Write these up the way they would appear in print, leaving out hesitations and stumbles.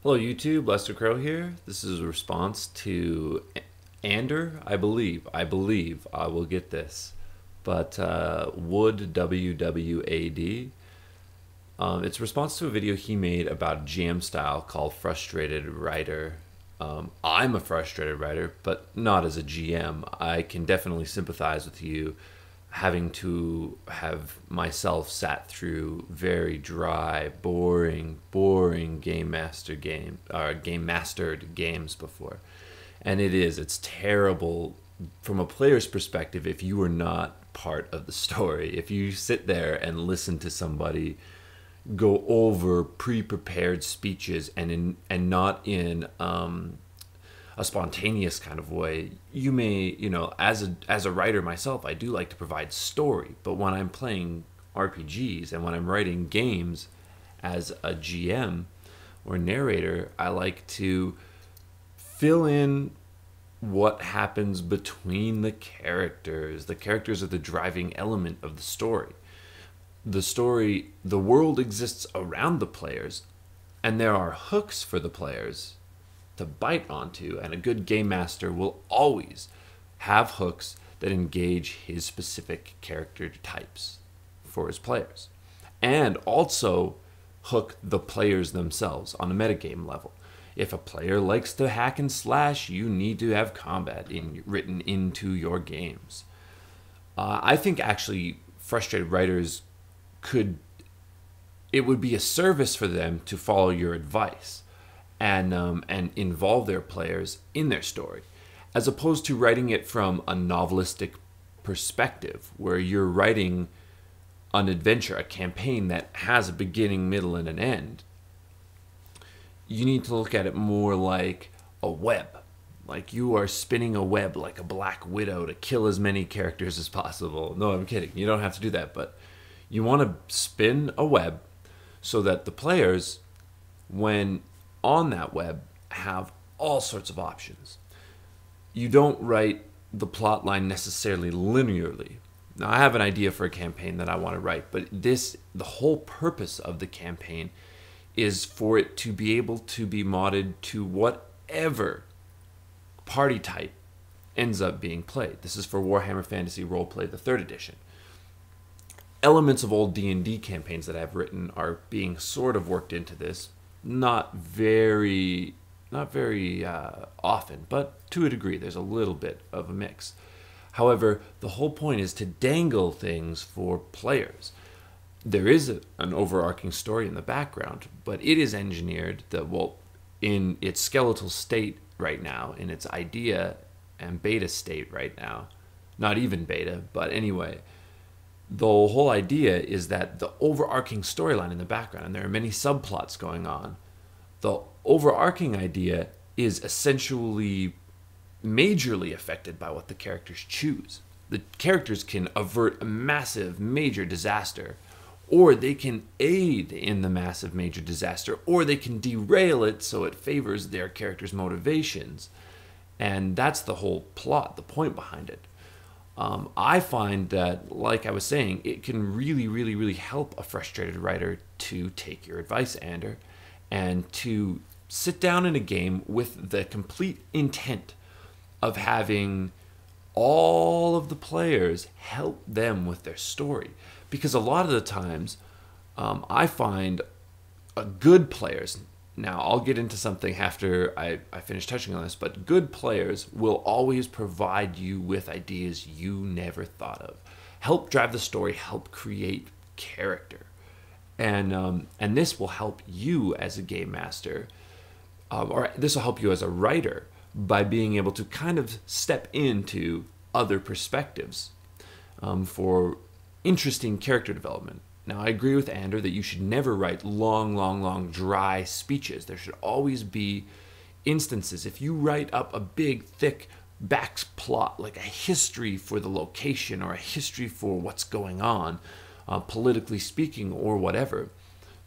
Hello YouTube, Lester Crow here. This is a response to Ander, I believe I will get this, but Woodwwad. It's a response to a video he made about GM style called Frustrated Writer. I'm a frustrated writer, but not as a GM. I can definitely sympathize with you having to have myself sat through very dry, boring game mastered games before. And it's terrible from a player's perspective if you are not part of the story. If you sit there and listen to somebody go over pre-prepared speeches and not in a spontaneous kind of way, you may, as a writer myself, I do like to provide story, but when I'm playing RPGs and when I'm writing games as a GM or narrator, I like to fill in what happens between the characters. The characters are the driving element of the story. The world exists around the players, and there are hooks for the players to bite onto, and a good game master will always have hooks that engage his specific character types for his players, and also hook the players themselves on a metagame level. If a player likes to hack and slash, you need to have combat written into your games. I think actually frustrated writers it would be a service for them to follow your advice and involve their players in their story, as opposed to writing it from a novelistic perspective where you're writing an adventure, a campaign that has a beginning, middle, and an end. You need to look at it more like a web. Like you are spinning a web like a black widow to kill as many characters as possible. No, I'm kidding. You don't have to do that, but you want to spin a web so that the players, when on that web, have all sorts of options. You don't write the plot line necessarily linearly. Now, I have an idea for a campaign that I want to write, but the whole purpose of the campaign is for it to be able to be modded to whatever party type ends up being played. This is for Warhammer Fantasy Roleplay, the 3rd edition. Elements of old D&D campaigns that I've written are being sort of worked into this. Not very often, but to a degree, there's a little bit of a mix. However, the whole point is to dangle things for players. There is an overarching story in the background, but it is engineered that, well, in its skeletal state right now, in its idea and beta state right now, not even beta, but anyway, the whole idea is that the overarching storyline in the background, and there are many subplots going on, the overarching idea is essentially majorly affected by what the characters choose. The characters can avert a massive, major disaster, or they can aid in the massive, major disaster, or they can derail it so it favors their characters' motivations. And that's the whole plot, the point behind it. I find that, like I was saying, it can really help a frustrated writer to take your advice, Ander, and to sit down in a game with the complete intent of having all of the players help them with their story. Because a lot of the times, I find good players, now I'll get into something after I finish touching on this, but good players will always provide you with ideas you never thought of. Help drive the story, help create character. And this will help you as a game master, or this will help you as a writer by being able to kind of step into other perspectives for interesting character development. Now, I agree with Ander that you should never write long, dry speeches. There should always be instances. If you write up a big, thick back plot, like a history for the location or a history for what's going on, politically speaking or whatever,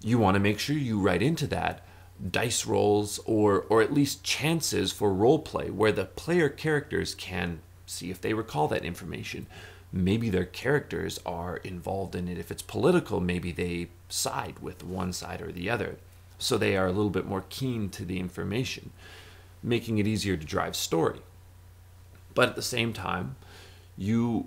you want to make sure you write into that dice rolls or at least chances for role play where the player characters can see if they recall that information. Maybe their characters are involved in it. If it's political, maybe they side with one side or the other. so they are a little bit more keen to the information, making it easier to drive story. But at the same time, you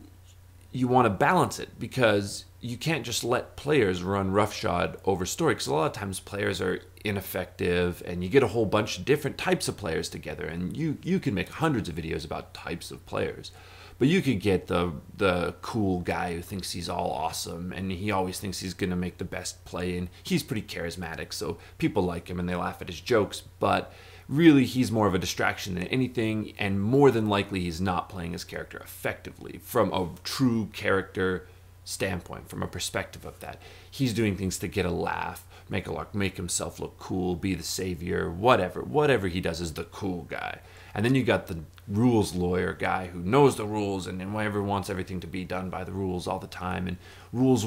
want to balance it, because you can't just let players run roughshod over story, because a lot of times players are ineffective, and you get a whole bunch of different types of players together, and you can make hundreds of videos about types of players. But you could get the cool guy who thinks he's all awesome, and he always thinks he's going to make the best play, and he's pretty charismatic, so people like him and they laugh at his jokes, but really he's more of a distraction than anything, and more than likely he's not playing his character effectively from a true character standpoint, from a perspective of that. He's doing things to get a laugh, make himself look cool, be the savior, whatever he does is the cool guy. And then you got the rules lawyer guy who knows the rules and whoever wants everything to be done by the rules all the time, and rules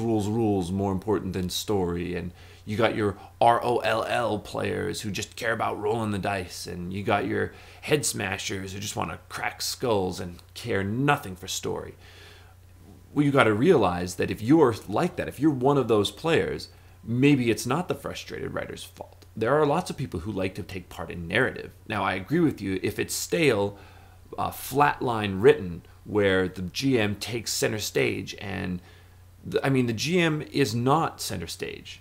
more important than story. And you got your ROLL players who just care about rolling the dice, and you got your head smashers who just want to crack skulls and care nothing for story. Well, you got to realize that if you're like that, if you're one of those players, maybe it's not the frustrated writer's fault. There are lots of people who like to take part in narrative. Now, I agree with you. If it's stale, flatline written, where the GM takes center stage, and the GM is not center stage.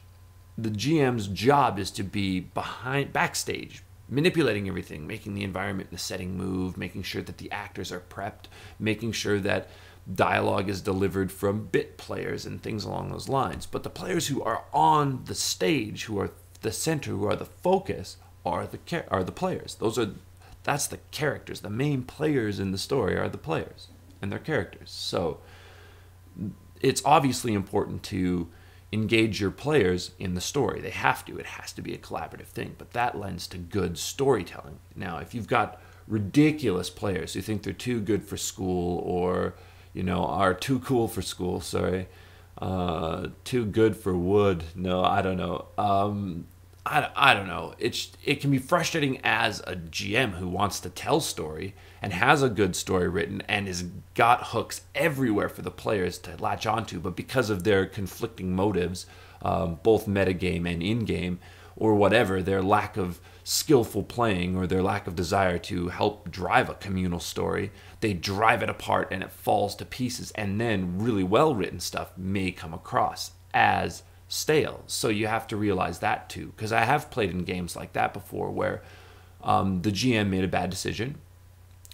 The GM's job is to be backstage, manipulating everything, making the environment and the setting move, making sure that the actors are prepped, making sure that dialogue is delivered from bit players and things along those lines. But the players who are on the stage, who are the center, who are the focus, are the players. That's the characters. The main players in the story are the players and their characters. So it's obviously important to engage your players in the story. They have to. It has to be a collaborative thing. But that lends to good storytelling. Now, if you've got ridiculous players who think they're too good for school, or are too cool for school, too good for wood. No, I don't know. I don't know. It can be frustrating as a GM who wants to tell story and has a good story written and has got hooks everywhere for the players to latch onto, but because of their conflicting motives, both metagame and in-game, or whatever, their lack of skillful playing or their lack of desire to help drive a communal story, they drive it apart and it falls to pieces, and then really well-written stuff may come across as stale. So you have to realize that too, because I have played in games like that before where the GM made a bad decision.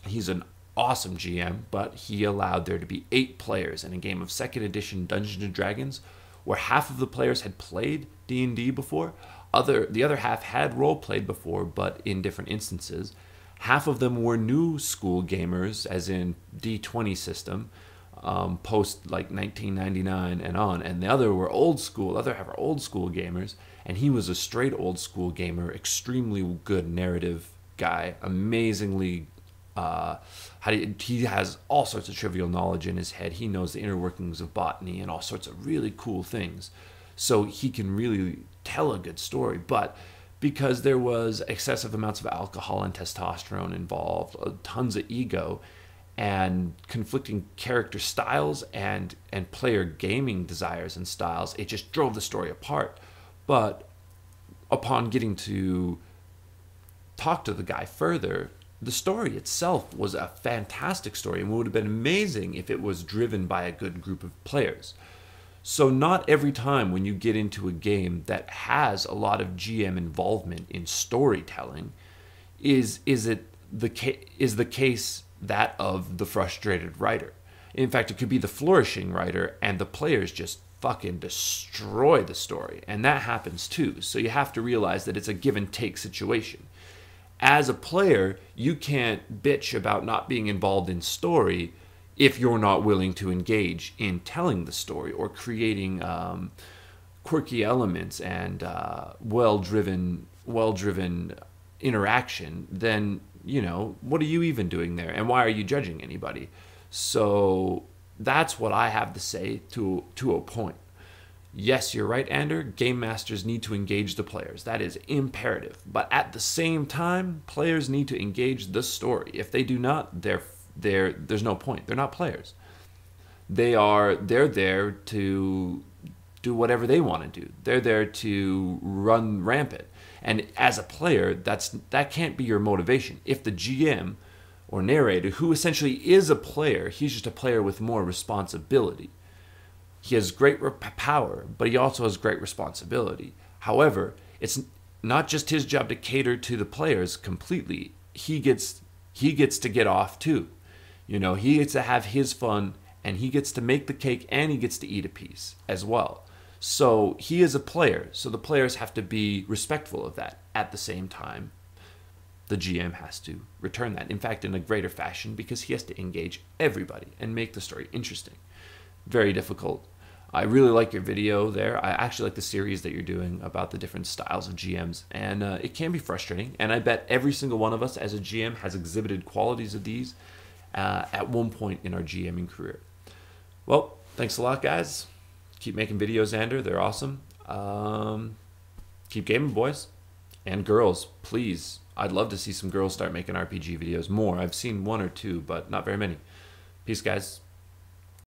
He's an awesome GM, but he allowed there to be 8 players in a game of 2nd edition Dungeons and Dragons where half of the players had played D&D before. The other half had role-played before, but in different instances. Half of them were new school gamers, as in D20 system, post like 1999 and on, and the other were old school. The other half are old school gamers, and he was a straight old school gamer, extremely good narrative guy, amazingly. He has all sorts of trivial knowledge in his head. He knows the inner workings of botany and all sorts of really cool things. So he can really tell a good story. But because there was excessive amounts of alcohol and testosterone involved, tons of ego, and conflicting character styles and player gaming desires and styles, it just drove the story apart. But upon getting to talk to the guy further, the story itself was a fantastic story and would have been amazing if it was driven by a good group of players. So not every time when you get into a game that has a lot of GM involvement in storytelling is the case that of the frustrated writer. In fact, it could be the flourishing writer and the players just fucking destroy the story, and that happens too. So you have to realize that it's a give and take situation. As a player, you can't bitch about not being involved in story if you're not willing to engage in telling the story or creating quirky elements and well-driven interaction. Then, what are you even doing there? And why are you judging anybody? So that's what I have to say to a point. Yes, you're right, Ander. Game masters need to engage the players. That is imperative. But at the same time, players need to engage the story. If they do not, there's no point. They're not players. They're there to do whatever they want to do. They're there to run rampant. And as a player, that can't be your motivation. If the GM or narrator, who essentially is a player, he's just a player with more responsibility. He has great power, but he also has great responsibility. However, it's not just his job to cater to the players completely. He gets to get off too. You know, he gets to have his fun, and he gets to make the cake, and he gets to eat a piece as well. So he is a player, so the players have to be respectful of that. At the same time, the GM has to return that. In fact, in a greater fashion, because he has to engage everybody and make the story interesting. Very difficult. I really like your video there. I actually like the series that you're doing about the different styles of GMs, and it can be frustrating. And I bet every single one of us as a GM has exhibited qualities of these at one point in our GMing career. Well, thanks a lot, guys. Keep making videos, Xander. They're awesome. Keep gaming, boys. And girls, please. I'd love to see some girls start making RPG videos more. I've seen one or two, but not very many. Peace, guys.